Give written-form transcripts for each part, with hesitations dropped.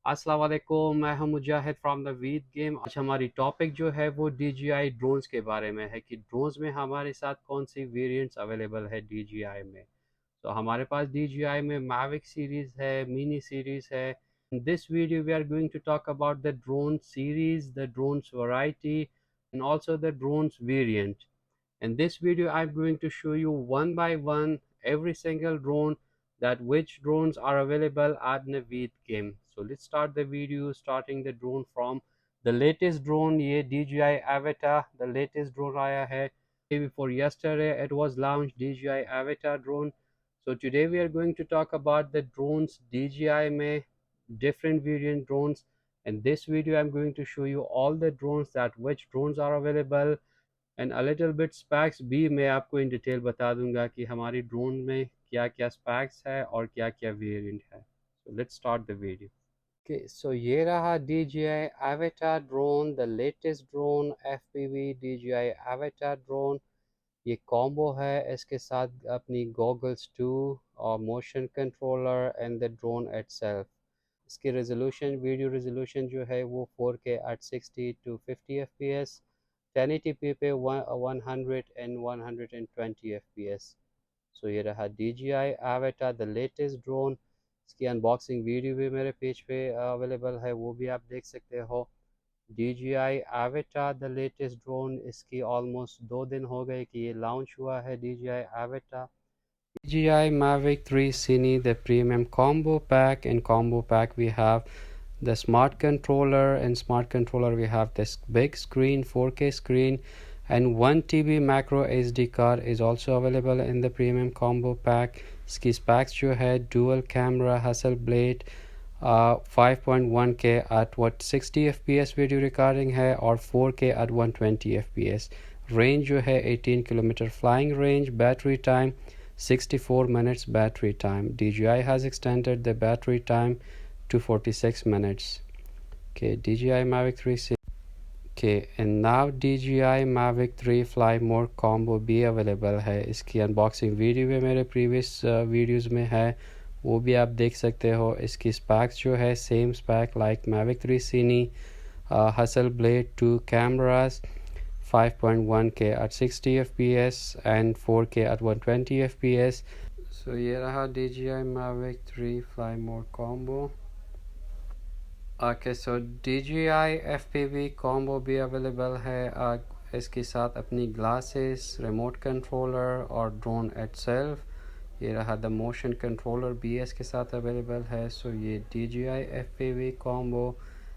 अस्सलाम वालेकुम, मैं हूं मुजाहिद फ्रॉम नवीद गेम। आज हमारी टॉपिक जो है वो DJI ड्रोन्स के बारे में है कि ड्रोन्स में हमारे साथ कौन सी वेरिएंट्स अवेलेबल है DJI में। तो हमारे पास DJI में Mavic सीरीज़ है, मिनी सीरीज़ है। In this video we are going to talk about the drone series, the drones variety and also the drones variant. In this video, I'm going to show you one by one every single drone, that which drones are available at Naveed game. So let's start the video, starting the drone from the latest drone. ये DJI Avatar, the latest drone आया है. Day before yesterday it was launched, DJI Avatar drone. So today we are going to talk about the drones DJI में different variant drones. In this video I'm going to show you all the drones, that which drones are available and a little bit specs भी मैं आपको in detail बता दूंगा कि हमारी drone में क्या क्या स्पैक्स है और क्या क्या वेरिएंट है। So let's start the video. Okay, so ये रहा DJI Avatar drone, the latest drone FPV DJI Avatar drone. ये कॉम्बो है, इसके साथ अपनी गॉगल्स 2 और motion controller and the drone itself. इसकी रेजोल्यूशन, वीडियो रेजोल्यूशन जो है वो 4K at 60 to 50 FPS, 1080p पे 100 and 120 FPS। सो ये रहा DJI Avatar the latest drone. इसकी अनबॉक्सिंग वीडियो भी मेरे पेज पे अवेलेबल है, वो भी आप देख सकते हो। DJI Avatar the latest drone, इसकी ऑलमोस्ट 2 दिन हो गए कि ये लॉन्च हुआ है DJI Avatar। DJI Mavic 3 Cine, the premium combo pack. In combo pack we have the smart controller. In smart controller we have this big screen, 4K screen, and 1 TB macro SD card is also available in the premium combo pack. इसकी specs जो है dual camera Hasselblad 5.1K at 60 FPS video recording है और 4K at 120 FPS। range जो है 18 kilometre flying range। battery time 64 minutes battery time. DJI has extended the battery time to 46 minutes. Okay, DJI Mavic 3. Okay, and now DJI Mavic 3 Fly More combo भी available है। इसकी unboxing video भी मेरे previous videos में है, वो भी आप देख सकते हो। इसकी स्पैक्स जो है same SPAC like Mavic 3 Cine, Hasselblad 2 cameras, 5.1K at 60 FPS and 4K at 120 FPS. So ये रहा DJI Mavic 3 Fly More combo. Okay, so DJI FPV combo भी अवेलेबल है। इसके साथ अपनी ग्लासेस, रिमोट कंट्रोलर और ड्रोन इटसेल्फ। ये रहा द मोशन कंट्रोलर भी इसके साथ अवेलेबल है। सो ये DJI FPV combo,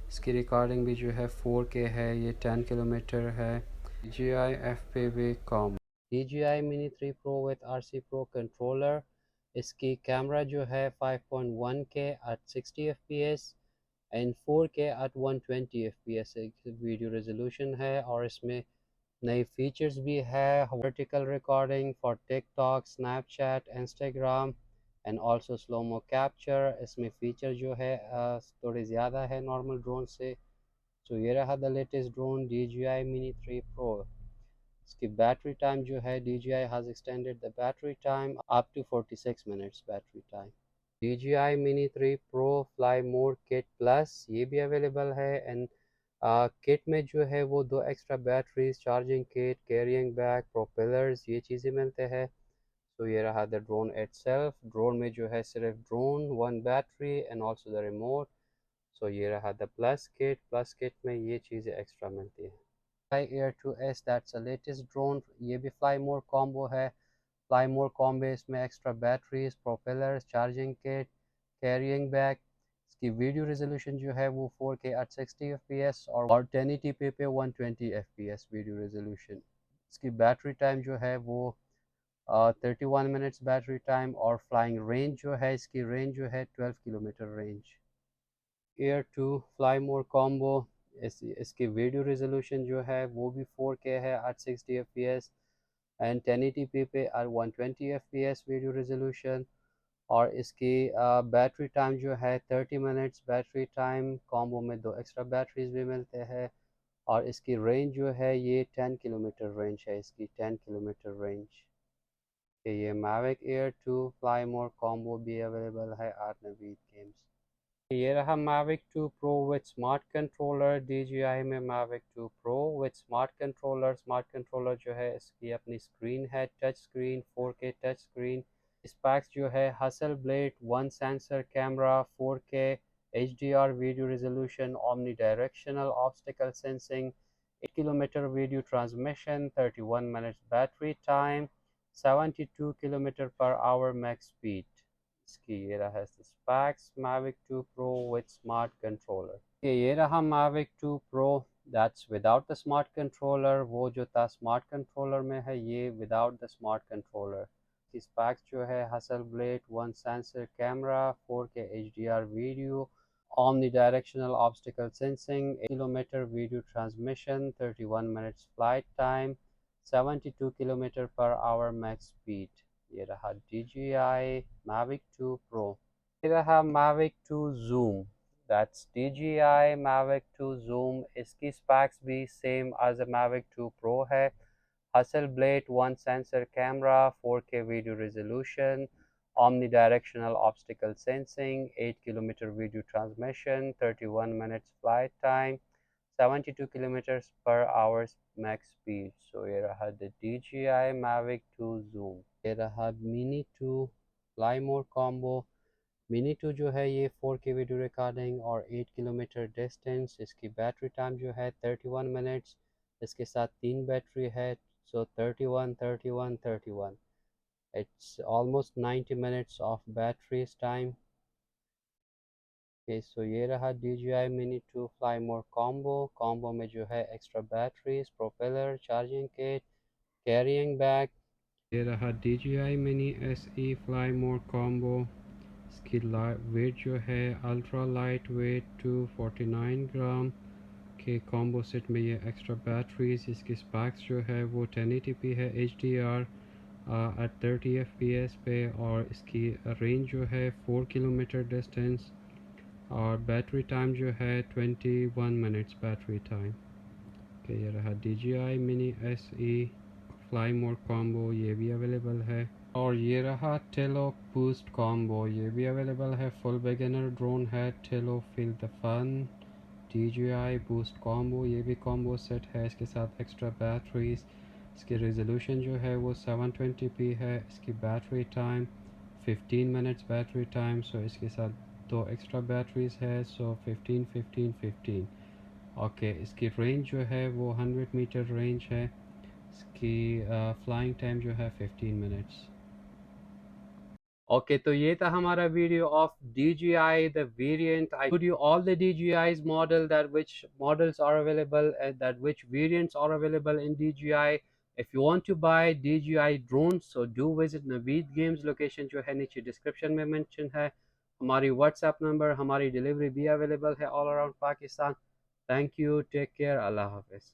इसकी रिकॉर्डिंग भी जो है 4K है, ये 10 किलोमीटर है। DJI FPV combo, DJI Mini 3 Pro with RC Pro controller। इसकी कैमरा जो है 5.1K at 60 FPS and 4K at 120 FPS video resolution है। और इसमें नई फीचर्स भी है, vertical recording for TikTok, Snapchat, Instagram and also slomo capture. इसमें फ़ीचर जो है थोड़े ज़्यादा है नॉर्मल ड्रोन से। तो ये रहा the latest drone DJI Mini 3 Pro। इसकी बैटरी टाइम जो है DJI has extended the battery time up to 46 minutes battery time। DJI Mini 3 Pro Fly More Kit Plus ये भी अवेलेबल है। एंड किट में जो है वो 2 extra batteries, charging kit, carrying bag, propellers, ये चीज़ें मिलते हैं। तो ये रहा द ड्रोन इटसेल्फ। ड्रोन में जो है सिर्फ drone, 1 battery and also the remote. So ये रहा द प्लस किट में ये चीज़ें एक्स्ट्रा मिलती हैं। Air 2S, that's the latest drone, ये भी फ्लाई मोर कॉम्बो है। फ्लाई मोर कॉम्बो इसमें extra batteries, propellers, charging kit, carrying bag. इसकी वीडियो रेजोल्यूशन जो है वो 4K at 60 FPS और 1080p पे 120 FPS वीडियो रेजोल्यूशन। इसकी बैटरी टाइम जो है वो 31 मिनट्स बैटरी टाइम और फ्लाइंग रेंज जो है, इसकी रेंज जो है 12 किलोमीटर रेंज। एयर 2 फ्लाई मोर कॉम्बो, इसकी वीडियो रेजोल्यूशन जो है वो भी 4K है at 60 FPS एंड 1080p पे at 120 FPS वीडियो रेजोल्यूशन। और इसकी बैटरी टाइम जो है 30 मिनट्स बैटरी टाइम। कॉम्बो में 2 एक्स्ट्रा बैटरीज भी मिलते हैं। और इसकी रेंज जो है ये 10 किलोमीटर रेंज है, इसकी 10 किलोमीटर रेंज। ये Mavic Air 2 Fly More combo भी अवेलेबल है आर नवीद गेम्स। ये रहा Mavic 2 Pro with smart controller DJI में Mavic 2 Pro with smart controller जो है इसकी अपनी स्क्रीन है, touch screen 4K touch screen. Specs जो है Hasselblad, one sensor camera, 4K HDR video resolution, omni directional obstacle sensing, 8 kilometre video transmission, 31 minutes battery time, 72 kilometre per hour max speed. इसकी ये रहा specs Mavic 2 Pro with smart controller. ये रहा Mavic 2 Pro that's without the smart controller. वो जो था smart controller में है, ये without the smart controller. Specs जो है Hasselblad, one sensor camera, 4K HDR video, omni directional obstacle sensing, 8 kilometer video transmission, 31 minutes flight time, 72 kilometre per hour max speed. ये रहा DJI Mavic 2 Pro। ये रहा Mavic 2 Zoom that's DJI Mavic 2 Zoom। इसकी specs भी same as a Mavic 2 Pro है। Hasselblad, one sensor camera, 4K video resolution, omnidirectional obstacle sensing, 8 kilometer video transmission, 31 minutes flight time, 72 kilometers per hour max speed। So ये रहा the DJI Mavic 2 Zoom। ये रहा Mini 2 Fly Mode Combo। Mini 2 जो है ये 4K video recording और 8 kilometre distance. इसकी battery time जो है 31 मिनट्स। इसके साथ 3 बैटरी है, सो 31 31 31। It's almost 90 minutes of battery time। Okay, so ये रहा DJI Mini 2 Fly More combo में जो है extra batteries, propeller, charging kit, carrying bag. ये रहा DJI Mini SE Fly More combo। इसकी वेट जो है अल्ट्रा लाइट वेट 249 ग्राम के कॉम्बो सेट में ये एक्स्ट्रा बैटरीज। इसकी स्पैक्स जो है वो 1080p है HDR at 30 fps पे, और इसकी रेंज जो है 4 किलोमीटर डिस्टेंस, और बैटरी टाइम जो है 21 मिनट्स बैटरी टाइम। कि ये रहा DJI Mini SE Fly More combo, ये भी अवेलेबल है। और ये रहा टेलो बूस्ट कॉम्बो, ये भी अवेलेबल है। फुल बिगिनर ड्रोन है, Tello feel the fun DJI boost combo, ये भी कॉम्बो सेट है। इसके साथ एक्स्ट्रा बैटरीज। इसकी रेजोल्यूशन जो है वो 720p है। इसकी battery time 15 minutes battery time. So इसके साथ 2 एक्स्ट्रा बैटरीज है, सो 15 15 15। ओके, इसकी रेंज जो है वो 100 मीटर रेंज है। इसकी फ्लाइंग टाइम जो है 15 मिनट्स। Okay, तो ये था हमारा video of DJI the variant। I showed you all the DJI's model, that which models are available and that which variants are available in DJI। If you want to buy DJI drones, so do visit Naveed Games, location जो है नीचे description में mention है। हमारी WhatsApp number, हमारी delivery भी available है all around Pakistan। Thank you, take care, Allah Hafiz।